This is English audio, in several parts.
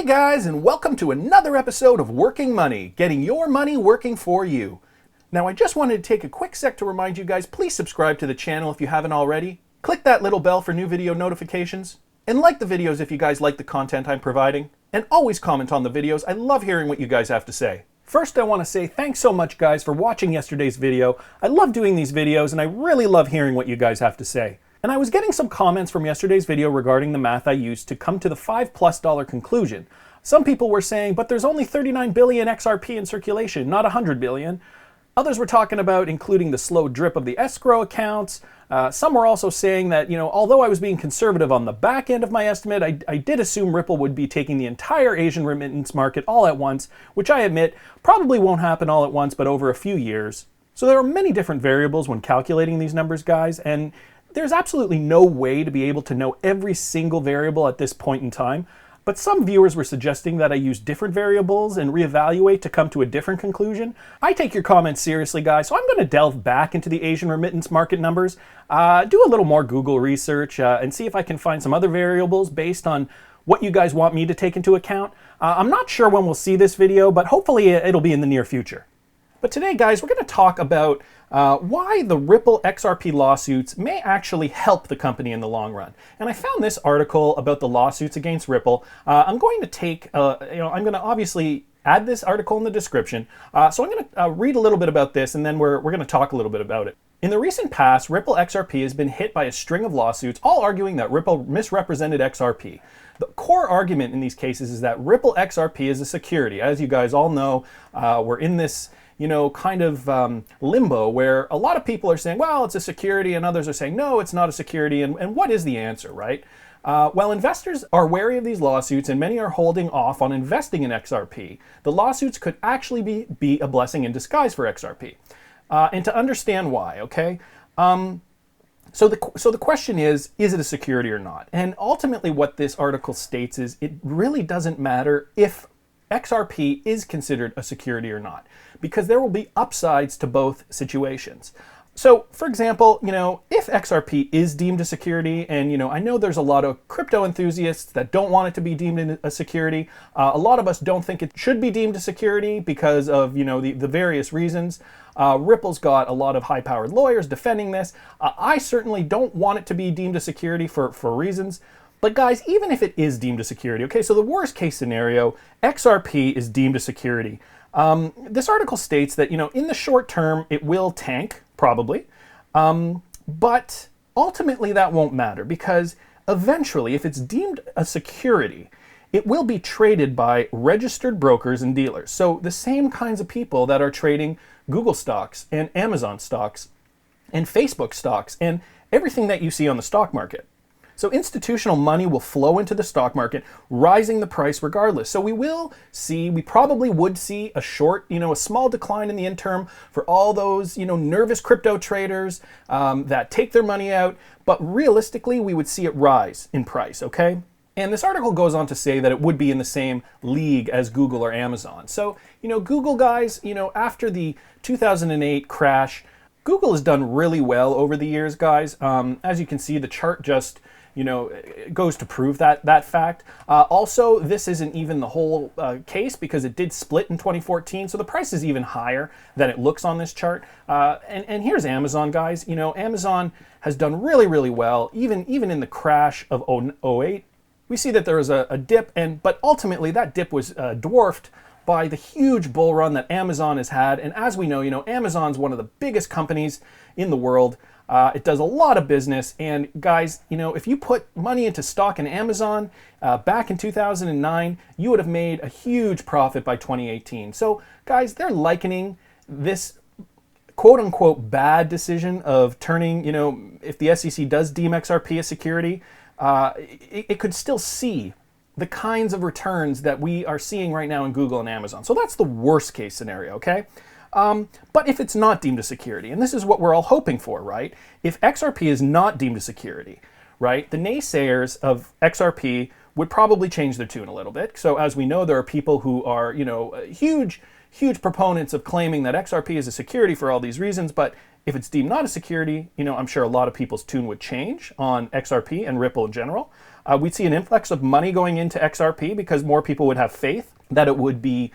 guys, and welcome to another episode of Working Money, getting your money working for you. Now I just wanted to take a quick sec to remind you guys, please subscribe to the channel if you haven't already. Click that little bell for new video notifications. And like the videos if you guys like the content I'm providing. And always comment on the videos. I love hearing what you guys have to say. First, I want to say thanks so much, guys, for watching yesterday's video. I love doing these videos, and I really love hearing what you guys have to say. And I was getting some comments from yesterday's video regarding the math I used to come to the $5+ conclusion. Some people were saying, but there's only 39 billion XRP in circulation, not 100 billion. Others were talking about including the slow drip of the escrow accounts. Some were also saying that, although I was being conservative on the back end of my estimate, I did assume Ripple would be taking the entire Asian remittance market all at once, which I admit probably won't happen all at once, but over a few years. So there are many different variables when calculating these numbers, guys, and there's absolutely no way to be able to know every single variable at this point in time. But some viewers were suggesting that I use different variables and reevaluate to come to a different conclusion. I take your comments seriously, guys, so I'm going to delve back into the Asian remittance market numbers, do a little more Google research, and see if I can find some other variables based on what you guys want me to take into account. I'm not sure when we'll see this video, but hopefully it'll be in the near future. But today, guys, we're going to talk about why the Ripple XRP lawsuits may actually help the company in the long run. And I found this article about the lawsuits against Ripple. I'm going to take, I'm going to obviously add this article in the description. So I'm going to read a little bit about this, and then we're going to talk a little bit about it. In the recent past, Ripple XRP has been hit by a string of lawsuits, all arguing that Ripple misrepresented XRP. The core argument in these cases is that Ripple XRP is a security. As you guys all know, we're in this kind of limbo where a lot of people are saying, well, it's a security, and others are saying, no, it's not a security. And what is the answer, right? While investors are wary of these lawsuits and many are holding off on investing in XRP, the lawsuits could actually be a blessing in disguise for XRP. And to understand why, okay? So the question is it a security or not? And ultimately what this article states is it really doesn't matter if XRP is considered a security or not, because there will be upsides to both situations. So, for example, if XRP is deemed a security, and I know there's a lot of crypto enthusiasts that don't want it to be deemed a security. A lot of us don't think it should be deemed a security because of the various reasons. Ripple's got a lot of high-powered lawyers defending this. I certainly don't want it to be deemed a security for reasons. But guys, even if it is deemed a security, okay, so the worst case scenario, XRP is deemed a security. This article states that, in the short term, it will tank, probably. But ultimately that won't matter because eventually, if it's deemed a security, it will be traded by registered brokers and dealers. So the same kinds of people that are trading Google stocks and Amazon stocks and Facebook stocks and everything that you see on the stock market. So institutional money will flow into the stock market, rising the price regardless. So we probably would see a a small decline in the interim for all those, nervous crypto traders that take their money out. But realistically, we would see it rise in price, okay? And this article goes on to say that it would be in the same league as Google or Amazon. So, Google, guys, after the 2008 crash, Google has done really well over the years, guys. As you can see, the chart just goes to prove that fact. Also, this isn't even the whole case because it did split in 2014, so the price is even higher than it looks on this chart. And here's Amazon, guys. Amazon has done really, really well, even in the crash of 2008. We see that there was a dip, but ultimately that dip was dwarfed by the huge bull run that Amazon has had. And as we know, Amazon's one of the biggest companies in the world. It does a lot of business, and guys, if you put money into stock in Amazon back in 2009, you would have made a huge profit by 2018. So guys, they're likening this quote-unquote bad decision of turning, if the SEC does deem XRP a security, it could still see the kinds of returns that we are seeing right now in Google and Amazon. So that's the worst case scenario, okay? But if it's not deemed a security, and this is what we're all hoping for, right? If XRP is not deemed a security, right, the naysayers of XRP would probably change their tune a little bit. So as we know, there are people who are, huge proponents of claiming that XRP is a security for all these reasons. But If it's deemed not a security, I'm sure a lot of people's tune would change on XRP and Ripple in general. We'd see an influx of money going into XRP because more people would have faith that it would be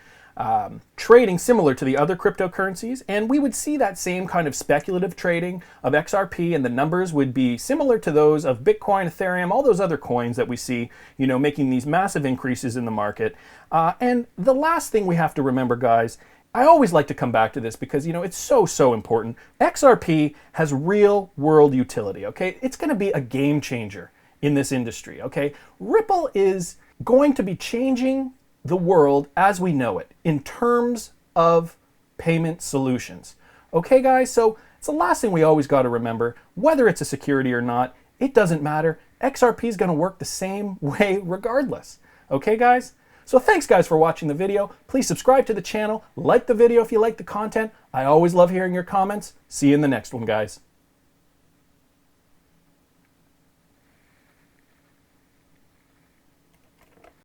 trading similar to the other cryptocurrencies, and we would see that same kind of speculative trading of XRP, and the numbers would be similar to those of Bitcoin, Ethereum, all those other coins that we see, making these massive increases in the market. And the last thing we have to remember, guys, I always like to come back to this because, it's so important. XRP has real world utility, okay? It's going to be a game changer in this industry, okay? Ripple is going to be changing the world as we know it in terms of payment solutions. Okay, guys? So it's the last thing we always got to remember. Whether it's a security or not, it doesn't matter. XRP is going to work the same way regardless. Okay, guys? So thanks, guys, for watching the video. Please subscribe to the channel. Like the video if you like the content. I always love hearing your comments. See you in the next one, guys.